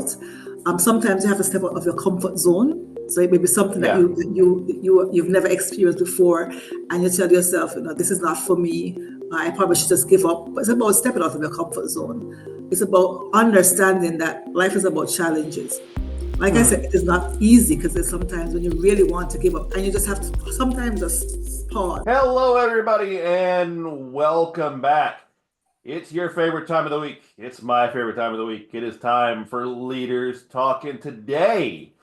about. Sometimes you have to step out of your comfort zone. So it may be something that Yeah. you've never experienced before, and you tell yourself, this is not for me. I probably should just give up. But it's about stepping out of your comfort zone. It's about understanding that life is about challenges. Like I said, it is not easy because there's sometimes when you really want to give up, and you just have to sometimes just pause. Hello, everybody, and welcome back. It's your favorite time of the week. It's my favorite time of the week. It is time for Leaders Talking. Today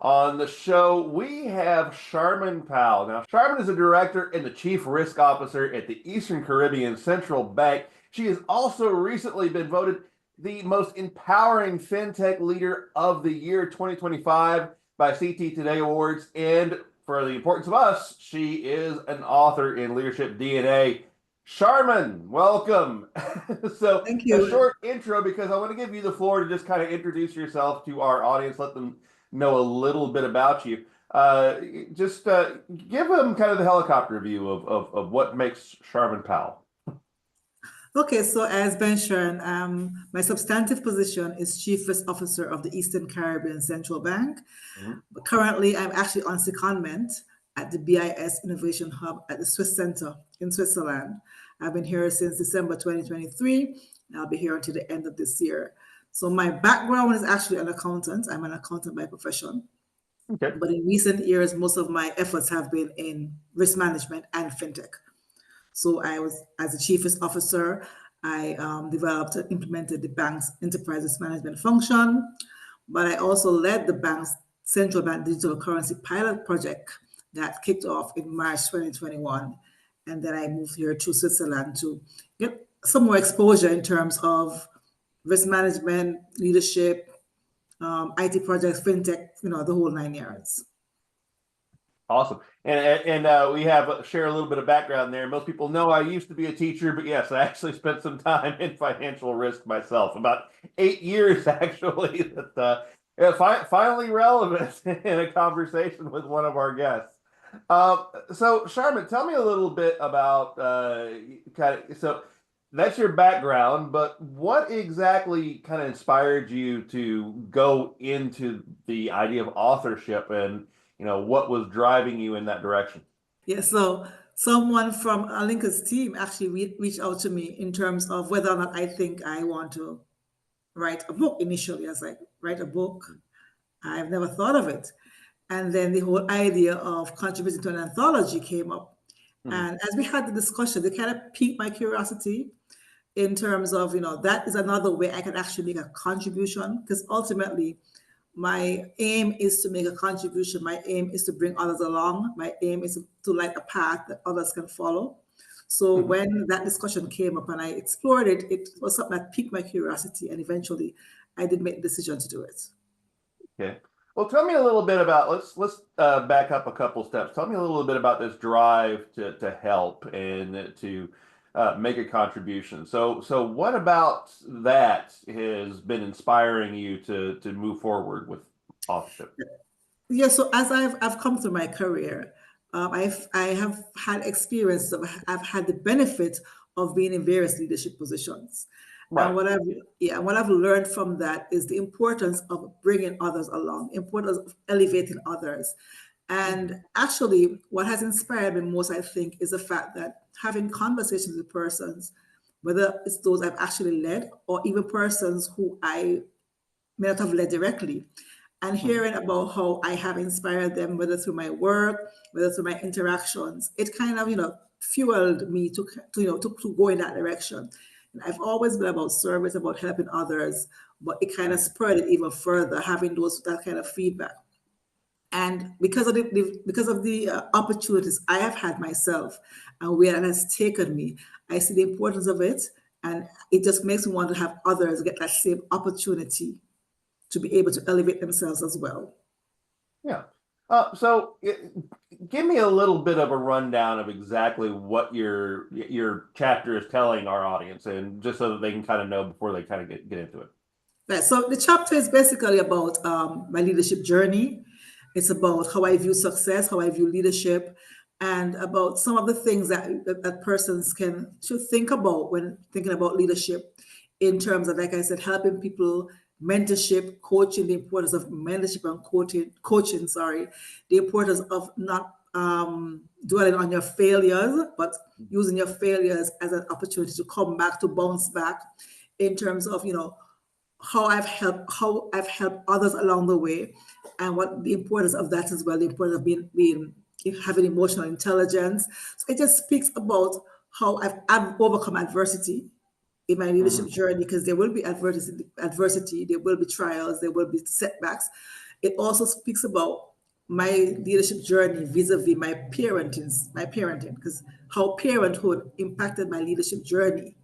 on the show, we have Sharmyn Powell. Now, Sharmyn is a director and the chief risk officer at the Eastern Caribbean Central Bank. She has also recently been voted the most empowering fintech leader of the year 2025 by CT Today Awards. And for the importance of us, she is an author in Leadership DNA. Sharmyn, welcome. So Thank you. A short intro because I want to give you the floor to just kind of introduce yourself to our audience, let them know a little bit about you. Just give them kind of the helicopter view of what makes Sharmyn Powell. Okay, so as mentioned, my substantive position is Chief Risk Officer of the Eastern Caribbean Central Bank. But currently, I'm actually on secondment at the BIS Innovation Hub at the Swiss Center in Switzerland. I've been here since December 2023, and I'll be here until the end of this year. So my background is actually an accountant. I'm an accountant by profession. Okay. But in recent years, most of my efforts have been in risk management and fintech. So I was, as a chief risk officer, I developed and implemented the bank's enterprise risk management function, but I also led the bank's central bank digital currency pilot project that kicked off in March 2021. And then I moved here to Switzerland to get some more exposure in terms of risk management, leadership, IT projects, fintech, the whole 9 yards. Awesome. And we have share a little bit of background there. Most people know I used to be a teacher, but yes, I actually spent some time in financial risk myself, about 8 years actually, that finally relevant in a conversation with one of our guests. So Sharmyn, tell me a little bit about so that's your background, but what exactly kind of inspired you to go into the idea of authorship, and what was driving you in that direction? Yeah, so someone from Lincoln's team actually reached out to me in terms of whether or not I think I want to write a book initially. I was like, write a book? I've never thought of it. And then the whole idea of contributing to an anthology came up. And as we had the discussion, it kind of piqued my curiosity in terms of, that is another way I can actually make a contribution, because ultimately my aim is to make a contribution. My aim is to bring others along. My aim is to light a path that others can follow. So when that discussion came up and I explored it, it was something that piqued my curiosity. And eventually I did make the decision to do it. Okay. Well, tell me a little bit about, let's back up a couple steps. Tell me a little bit about this drive to help and to make a contribution. So what about that has been inspiring you to move forward with authorship? Yeah, so as I've come through my career, I have had experience I've had the benefit of being in various leadership positions. Right. And what I've learned from that is the importance of bringing others along, importance of elevating others. And actually, what has inspired me most, I think, is the fact that having conversations with persons, whether it's those I've actually led or even persons who I may not have led directly, and hearing about how I have inspired them, whether through my work, whether through my interactions, it kind of, fueled me to go in that direction. And I've always been about service, about helping others, but it kind of spread it even further, having that kind of feedback. And because of the opportunities I have had myself and where it has taken me, I see the importance of it, and it just makes me want to have others get that same opportunity to be able to elevate themselves as well. Yeah. Give me a little bit of a rundown of exactly what your chapter is telling our audience, and just so that they can kind of know before they kind of get into it. Right. So the chapter is basically about my leadership journey. It's about how I view success, how I view leadership, and about some of the things that persons should think about when thinking about leadership, in terms of, like I said, helping people mentorship, coaching, the importance of mentorship and coaching, the importance of not dwelling on your failures, but using your failures as an opportunity to come back, to bounce back, in terms of, how I've helped others along the way, and what the importance of that as well, the importance of being having emotional intelligence. So it just speaks about how I've overcome adversity in my leadership journey, because there will be adversity, there will be trials, there will be setbacks. It also speaks about my leadership journey vis-a-vis my parenting, because how parenthood impacted my leadership journey.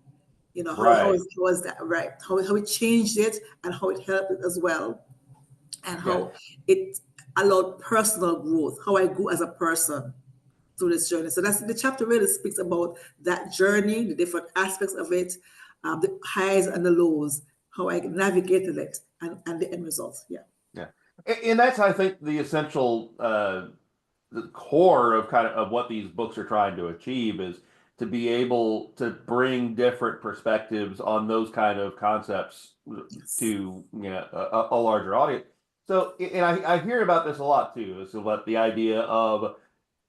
Right. How is that right? How it changed it, and how it helped it as well, and Yeah. how it allowed personal growth, how I grew as a person through this journey. So that's the chapter really speaks about that journey, the different aspects of it, the highs and the lows, how I navigated it, and the end result. Yeah. Yeah. And that's, I think, the essential the core of what these books are trying to achieve is to be able to bring different perspectives on those kind of concepts Yes. to a larger audience. So, and I hear about this a lot too. It's about the idea of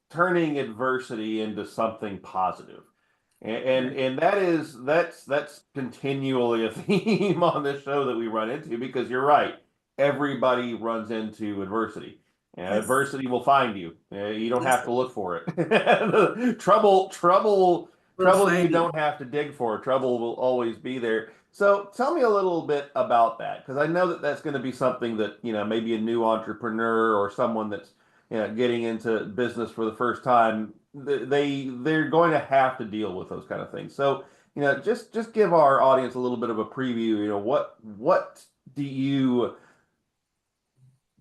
turning adversity into something positive. And that's continually a theme on this show that we run into, because you're right. Everybody runs into adversity. Yes. Adversity will find you. You don't Yes. have to look for it. We'll Trouble you find you. don't have to dig for. Trouble will always be there. So tell me a little bit about that, because I know that that's going to be something that, maybe a new entrepreneur or someone that's getting into business for the first time, they're going to have to deal with those kind of things. So, just give our audience a little bit of a preview. What do you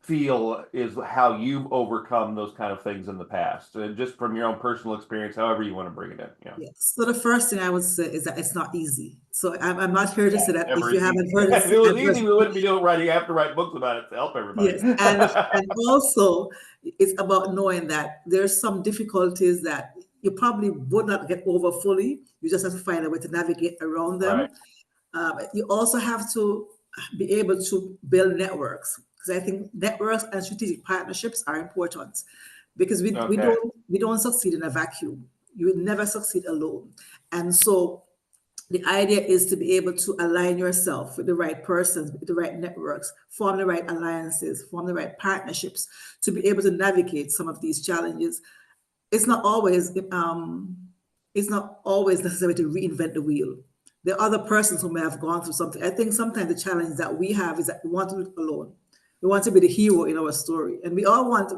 feel is how you've overcome those kind of things in the past, and just from your own personal experience, however you want to bring it in. Yeah. Yes. So the first thing I would say is that it's not easy. So I'm not here to say that if Never you is easy. haven't heard If it was easy, we adversity. wouldn't be doing writing. Have to write books about it to help everybody. Yes, and also it's about knowing that there's some difficulties that you probably would not get over fully. You just have to find a way to navigate around Right. them. You also have to be able to build networks, because I think networks and strategic partnerships are important, because Okay. we don't succeed in a vacuum. You will never succeed alone, and so the idea is to be able to align yourself with the right persons, with the right networks, form the right alliances, form the right partnerships to be able to navigate some of these challenges. It's not always it's not always necessary to reinvent the wheel. There are other persons who may have gone through something. I think sometimes the challenge that we have is that we want to do it alone. We want to be the hero in our story, and we all want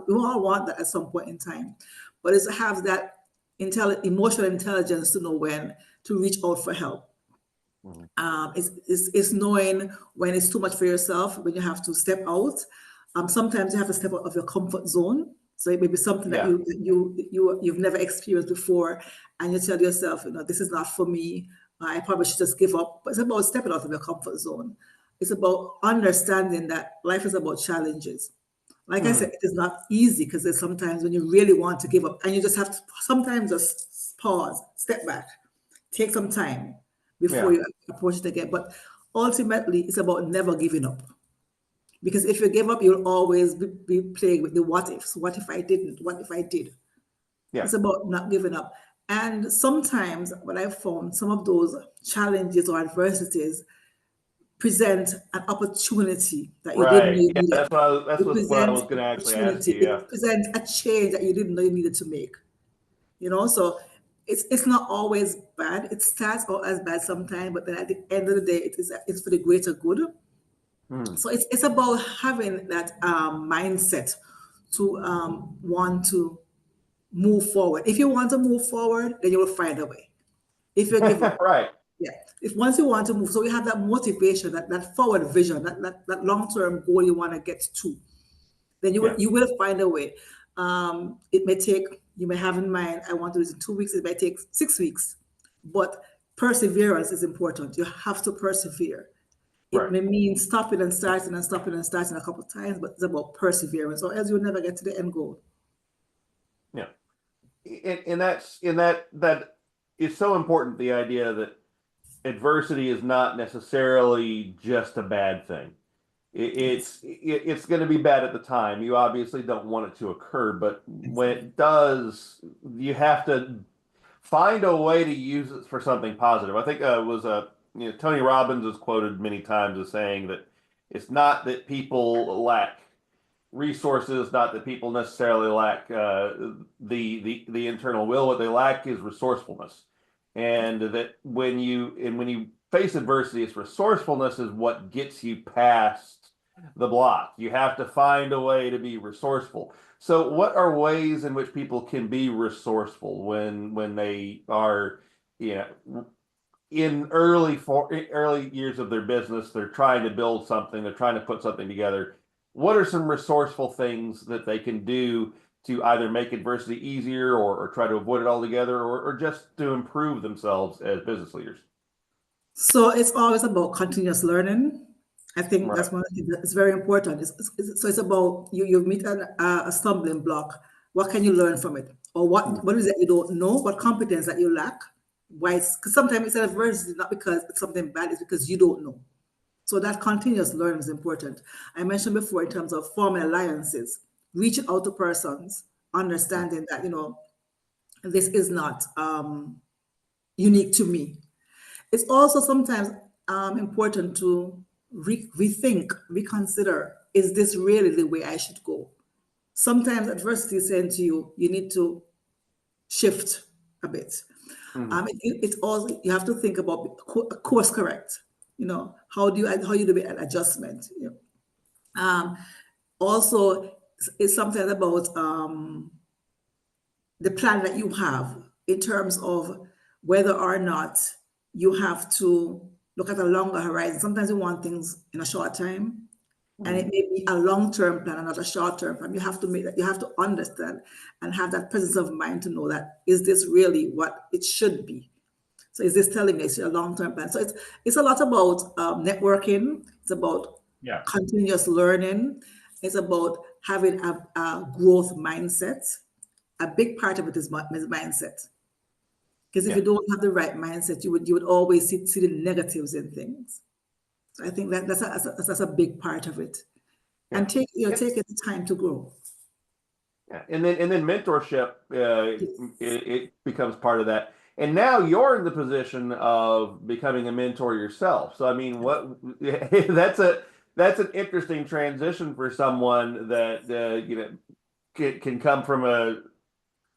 that at some point in time. But it's to have that emotional intelligence to know when to reach out for help. Mhm. It's knowing when it's too much for yourself, when you have to step out. Sometimes you have to step out of your comfort zone. So it may be something that Yeah. you've never experienced before, and you tell yourself, this is not for me. I probably should just give up. But it's about stepping out of your comfort zone. It's about understanding that life is about challenges. Like I said, Hmm. it is not easy, because there's sometimes when you really want to give up, and you just have to sometimes just pause, step back, take some time before Yeah. you approach it again. But ultimately, it's about never giving up. Because if you give up, you'll always be playing with the what ifs. What if I didn't? What if I did? Yeah. It's about not giving up. And sometimes what I've found, some of those challenges or adversities present an opportunity that you didn't know Right. you Yeah. needed. That's It what I presents was going an to actually ask opportunity. you. Yeah. It presents a change that you didn't know you needed to make. So it's not always bad. It starts out as bad sometimes, but then at the end of the day, it's for the greater good. Hmm. So it's about having that mindset to want to move forward. If you want to move forward, then you will find a way. If you give up, Right. yeah. If once you want to move, so you have that motivation, that forward vision, that long term goal you want to get to, then Yeah. you will find a way. It may take, you may have in mind, I want to do this in 2 weeks. It may take 6 weeks, but perseverance is important. You have to persevere. It Right. may mean stopping and starting and stopping and starting a couple of times, but it's about perseverance, or else you'll never get to the end goal. Yeah. And that is so important. The idea that adversity is not necessarily just a bad thing. it's going to be bad at the time. You obviously don't want it to occur, but when it does, you have to find a way to use it for something positive. I think it was Tony Robbins is quoted many times as saying that it's not that people lack resources, not that people necessarily lack the internal will. What they lack is resourcefulness, and that when you face adversity, it's resourcefulness is what gets you past the block. You have to find a way to be resourceful. So, what are ways in which people can be resourceful when they are, you know, in early years of their business, they're trying to build something, they're trying to put something together. What are some resourceful things that they can do to either make adversity easier or try to avoid it altogether or just to improve themselves as business leaders? So it's always about continuous learning. I think Right. that's one thing that's very important. So it's about you meet a stumbling block. What can you learn from it? Or what is it you don't know? What competence that you lack? Why? Because sometimes it's adversity, not because it's something bad, it's because you don't know. So that continuous learning is important. I mentioned before in terms of forming alliances, reaching out to persons, understanding that, this is not unique to me. It's also sometimes important to rethink, reconsider, is this really the way I should go? Sometimes adversity is saying to you, you need to shift a bit. It's also, you have to think about course correct. How you do an adjustment? Also, it's something about the plan that you have in terms of whether or not you have to look at a longer horizon. Sometimes you want things in a short time, and it may be a long-term plan and not a short-term plan. You have to make that, you have to understand and have that presence of mind to know that, is this really what it should be? So is this telling me it's a long-term plan? So it's a lot about networking. It's about Yeah. continuous learning. It's about having a growth mindset. A big part of it is mindset. Because if Yeah. you don't have the right mindset, you would always see the negatives in things. So I think that's a big part of it. Yeah. And take the time to grow. Yeah. And then mentorship, Yes. it becomes part of that. And now you're in the position of becoming a mentor yourself. So I mean, what that's an interesting transition for someone that can come from a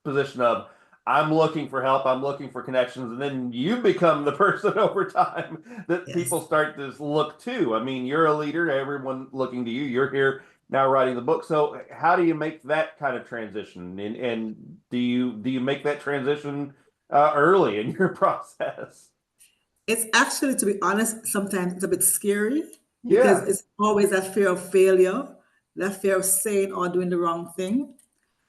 position of I'm looking for help, I'm looking for connections, and then you become the person over time that people Yes. start to look to. I mean, you're a leader, everyone looking to you. You're here now writing the book. So how do you make that kind of transition? And do you make that transition early in your process? It's actually, to be honest, sometimes it's a bit scary because Yeah. it's always that fear of failure, that fear of saying or doing the wrong thing.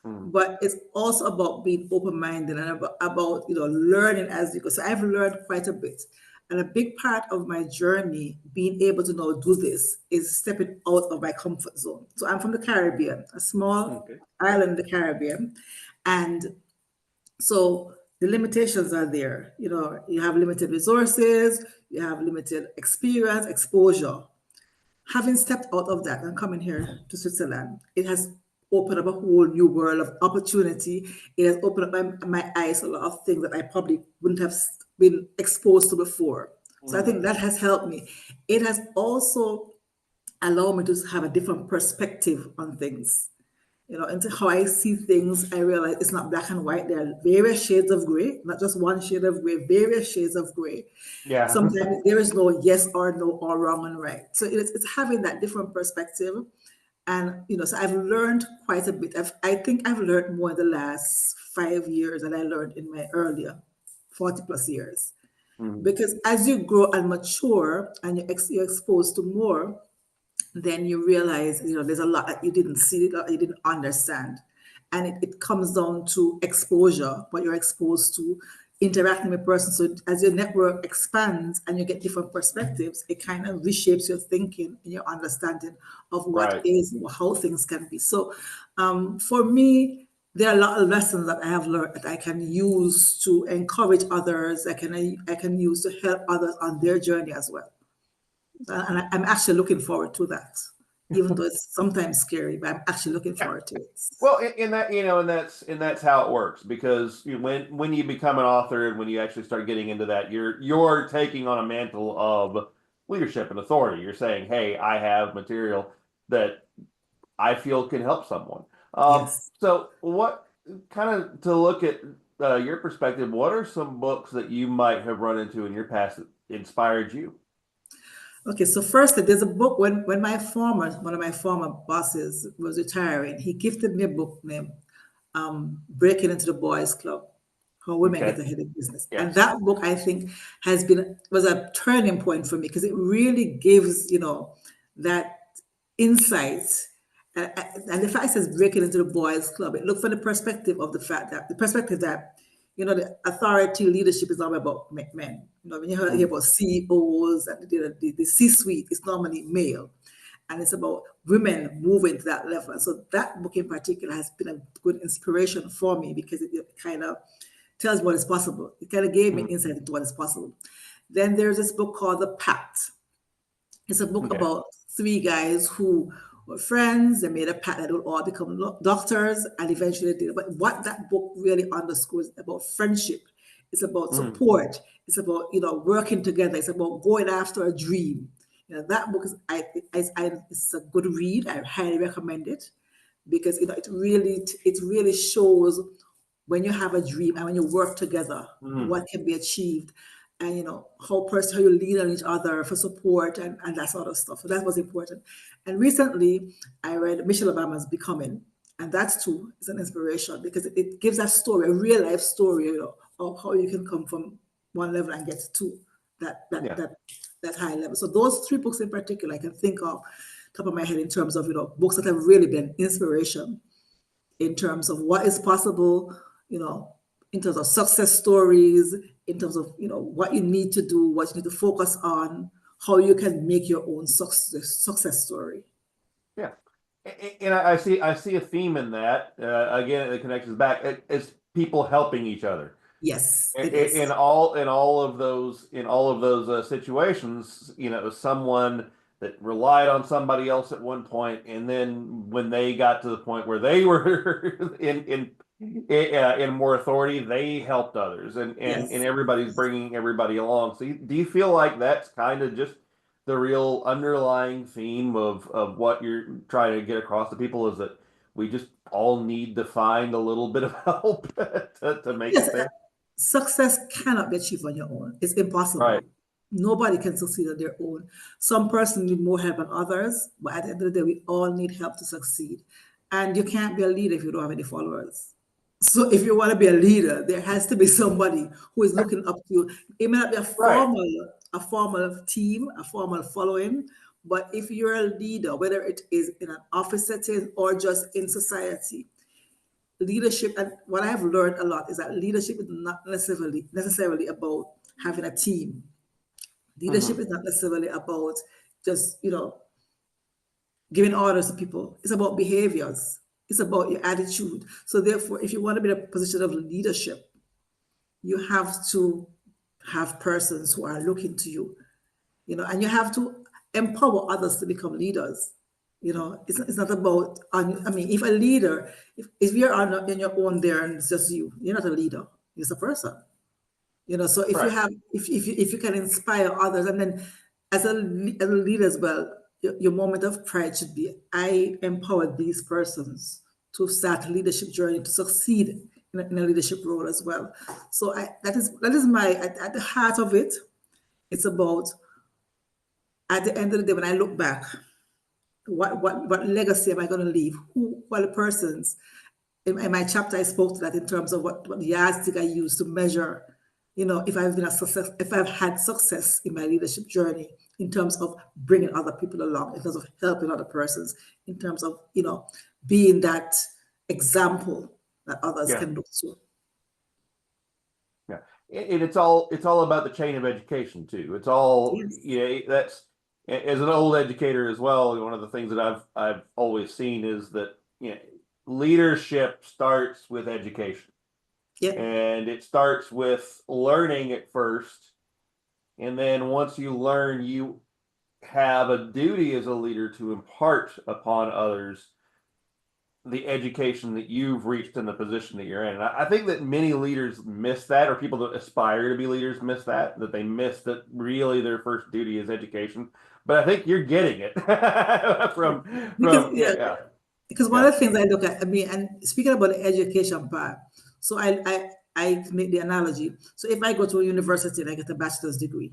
Mm. But it's also about being open-minded and about learning as you go. So I've learned quite a bit. And a big part of my journey, being able to now do this, is stepping out of my comfort zone. So I'm from the Caribbean, a small Okay. island in the Caribbean. And so the limitations are there. You have limited resources, you have limited experience, exposure. Having stepped out of that and coming here to Switzerland, it has opened up a whole new world of opportunity. It has opened up my eyes to a lot of things that I probably wouldn't have been exposed to before. So I think Mm. that has helped me. It has also allowed me to have a different perspective on things. Into how I see things, I realize it's not black and white. There are various shades of gray, not just one shade of gray, various shades of gray. Yeah. Sometimes there is no yes or no or wrong and right. So it's having that different perspective. And, so I've learned quite a bit. I think I've learned more in the last 5 years than I learned in my earlier 40 plus years. Mm. Because as you grow and mature and you're exposed to more, then you realize, there's a lot that you didn't see, that you didn't understand. And it comes down to exposure, what you're exposed to, interacting with persons. So as your network expands and you get different perspectives, it kind of reshapes your thinking and your understanding of what Right. is, how things can be. So for me, there are a lot of lessons that I have learned that I can use to encourage others. I can use to help others on their journey as well. And I'm actually looking forward to that, even though it's sometimes scary, but I'm actually looking Yeah. forward to it. Well, in that, and that's how it works, because when you become an author and when you actually start getting into that, you're taking on a mantle of leadership and authority. You're saying, hey, I have material that I feel can help someone. Yes. So what kind of, to look at your perspective, what are some books that you might have run into in your past that inspired you? Okay, so first, there's a book when one of my former bosses was retiring. He gifted me a book named Breaking into the Boys Club, How Women Okay. Get Ahead in Business. And Yes. that book, I think, was a turning point for me because it really gives, that insight. And the fact it says breaking into the boys club, it looks from the perspective of the authority leadership is not about men. When you hear about CEOs and the C-suite, it's normally male. And it's about women moving to that level. And so that book in particular has been a good inspiration for me because it kind of tells what is possible. It kind of gave me insight into what is possible. Then there's this book called The Pact. It's a book Okay. about three guys who were friends. They made a pact that they would all become doctors, and eventually they did. But what that book really underscores is about friendship. It's about support. It's about working together. It's about going after a dream. That book it's a good read. I highly recommend it because it really shows when you have a dream and when you work together, what can be achieved, and how you lean on each other for support and that sort of stuff. So that was important. And recently, I read Michelle Obama's Becoming, and that's too is an inspiration because it gives a story, a real life story, of how you can come from one level and get to that that Yeah. that that high level. So those three books in particular, I can think of top of my head in terms of books that have really been inspiration in terms of what is possible, in terms of success stories, in terms of what you need to do, what you need to focus on, how you can make your own success story. Yeah. And I see a theme in that. Again, it connects us back. It's people helping each other. Yes, it In is. all of those situations, someone that relied on somebody else at one point, and then when they got to the point where they were in more authority, they helped others, and Yes. everybody's bringing everybody along. So, do you feel like that's kind of just the real underlying theme of what you're trying to get across to people, is that we just all need to find a little bit of help to make Yes, it there? success cannot be achieved on your own. It's Right. impossible. Nobody can succeed on their own. Some person need more help than others, but at the end of the day, we all need help to succeed. And you can't be a leader if you don't have any followers. So if you want to be a leader, there has to be somebody who is looking up to you. It may not be Right. a formal team, a formal following, but if you're a leader, whether it is in an office setting or just in society, leadership, and what I've learned a lot is that leadership is not necessarily about having a team. Leadership Hmm. is not necessarily about just giving orders to people. It's about behaviors. It's about your attitude. So therefore, if you want to be in a position of leadership, you have to have persons who are looking to you, and you have to empower others to become leaders. It's not about, I mean, if a leader, if you're on your own there and it's just you're not a leader, you're just a person. So if you Right. have, if you can inspire others, and then as a leader as well, your moment of pride should be, I empowered these persons to start a leadership journey to succeed in a leadership role as well. So that is my at the heart of it. It's about, at the end of the day, when I look back, what legacy am I going to leave? What are the persons? In my chapter, I spoke to that in terms of what the yardstick I use to measure, if I've been a success, if I've had success in my leadership journey, in terms of bringing other people along, in terms of helping other persons, in terms of, being that example that others Yeah. can look to. Yeah. And it's all about the chain of education too. It's all, Yes. that's, as an old educator as well, one of the things that I've always seen is that, leadership starts with education. Yeah. And it starts with learning at first. And then once you learn, you have a duty as a leader to impart upon others the education that you've reached in the position that you're in. And I think that many leaders miss that, or people that aspire to be leaders miss that, they miss that really their first duty is education. But I think you're getting it Because yeah. because one of the things I look at, I mean, and speaking about the education part, so I make the analogy. So if I go to a university and I get a bachelor's degree,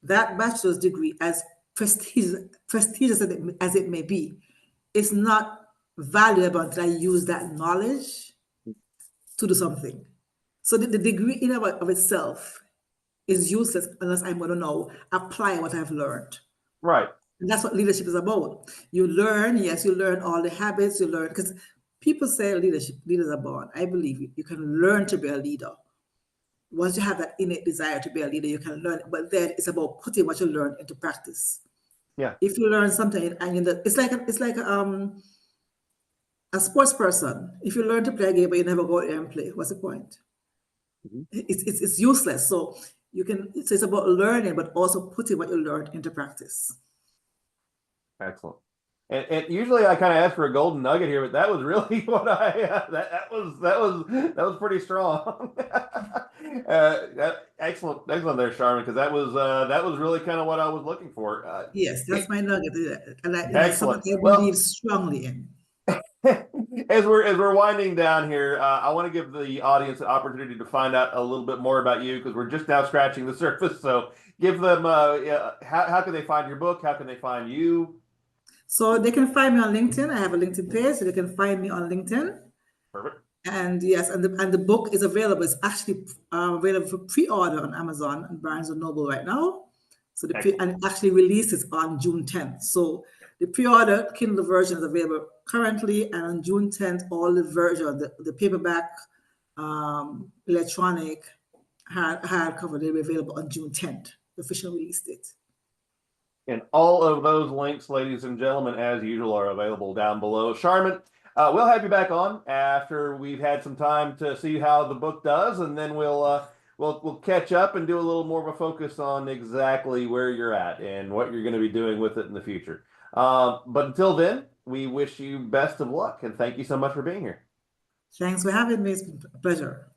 that bachelor's degree, as prestigious as it may be, is not valuable until I use that knowledge to do something. So the degree in and of itself is useless unless I'm going to know apply what I've learned. Right. And that's what leadership is about. You learn, yes, you learn all the habits, you learn, because people say leaders are born. I believe you can learn to be a leader. Once you have that innate desire to be a leader, you can learn, but then it's about putting what you learn into practice. Yeah. If you learn something and it's like a sports person. If you learn to play a game but you never go out there and play, what's the point? Mm-hmm. It's useless. So it's about learning, but also putting what you learned into practice. Excellent. And usually I kind of ask for a golden nugget here, but that was really what that was pretty strong. Excellent there, Sharmyn, because that was really kind of what I was looking for. Yes, that's my nugget, and that's something Excellent. I believe strongly in. As we're winding down here, I want to give the audience an opportunity to find out a little bit more about you because we're just now scratching the surface. So give them how can they find your book? How can they find you? So they can find me on LinkedIn. I have a LinkedIn page, so they can find me on LinkedIn. Perfect. And yes, and the book is available. It's actually available for pre-order on Amazon and Barnes and Noble right now. So and it actually releases on June 10th. So the pre-order Kindle version is available currently, and on June 10th, all the version, the paperback, electronic, hardcover, they'll be available on June 10th, the official release date. And all of those links, ladies and gentlemen, as usual, are available down below. Sharmyn, we'll have you back on after we've had some time to see how the book does, and then we'll catch up and do a little more of a focus on exactly where you're at and what you're going to be doing with it in the future. But until then, we wish you best of luck, and thank you so much for being here. Thanks for having me. It's been a pleasure.